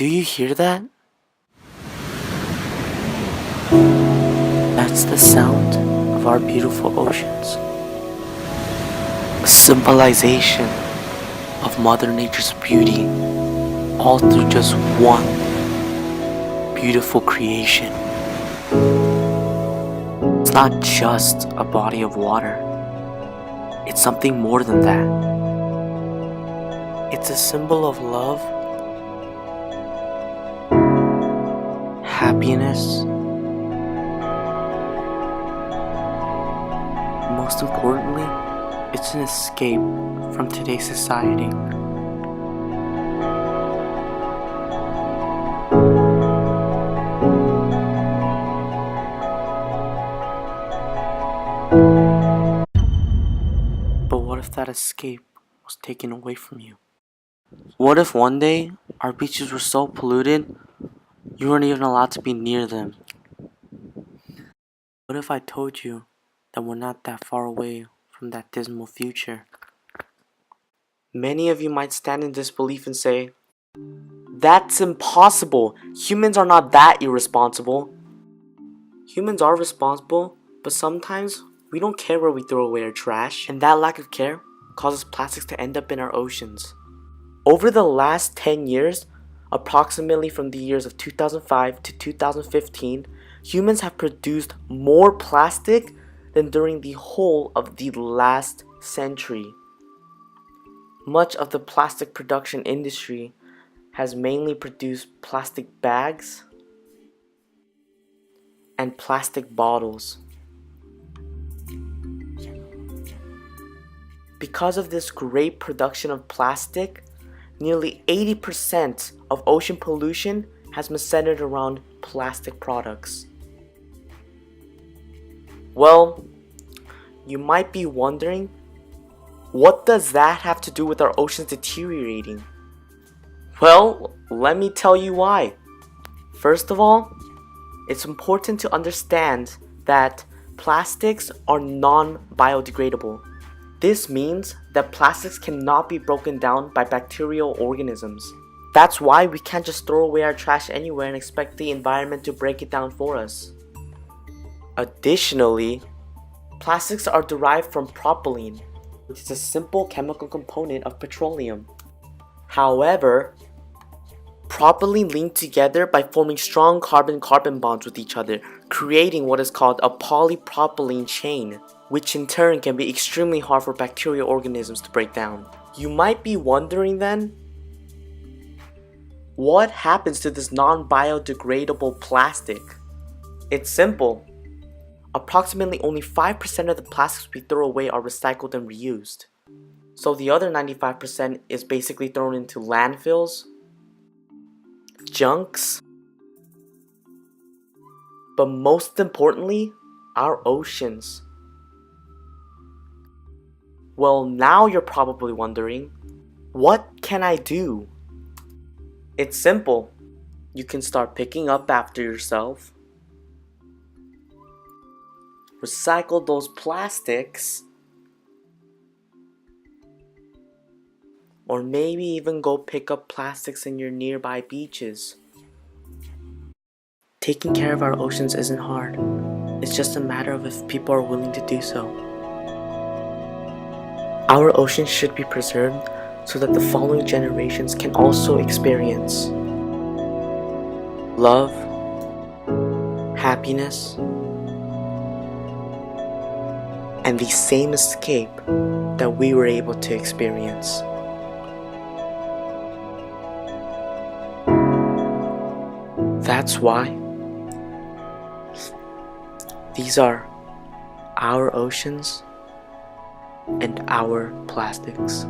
Do you hear that? That's the sound of our beautiful oceans. A symbolization of Mother Nature's beauty, all through just one beautiful creation. It's not just a body of water. It's something more than that. It's a symbol of love, happiness, most importantly, it's an escape from today's society. But what if that escape was taken away from you? What if one day our beaches were so polluted you weren't even allowed to be near them? What if I told you that we're not that far away from that dismal future? Many of you might stand in disbelief and say, "That's impossible. Humans are not that irresponsible." Humans are responsible, but sometimes we don't care where we throw away our trash, and that lack of care causes plastics to end up in our oceans. Over the last 10 years, approximately from the years of 2005 to 2015, humans have produced more plastic than during the whole of the last century. Much of the plastic production industry has mainly produced plastic bags and plastic bottles. Because of this great production of plastic, nearly 80% of ocean pollution has been centered around plastic products. Well, you might be wondering, what does that have to do with our oceans deteriorating? Well, let me tell you why. First of all, it's important to understand that plastics are non-biodegradable. This means that plastics cannot be broken down by bacterial organisms. That's why we can't just throw away our trash anywhere and expect the environment to break it down for us. Additionally, plastics are derived from propylene, which is a simple chemical component of petroleum. However, propylene link together by forming strong carbon-carbon bonds with each other, creating what is called a polypropylene chain, which in turn can be extremely hard for bacterial organisms to break down. You might be wondering then, what happens to this non-biodegradable plastic? It's simple. Approximately only 5% of the plastics we throw away are recycled and reused. So the other 95% is basically thrown into landfills, junks, but most importantly, our oceans. Well, now you're probably wondering, what can I do? It's simple. You can start picking up after yourself, recycle those plastics, or maybe even go pick up plastics in your nearby beaches. Taking care of our oceans isn't hard. It's just a matter of if people are willing to do so. Our oceans should be preserved so that the following generations can also experience love, happiness, and the same escape that we were able to experience. That's why these are our oceans and our plastics.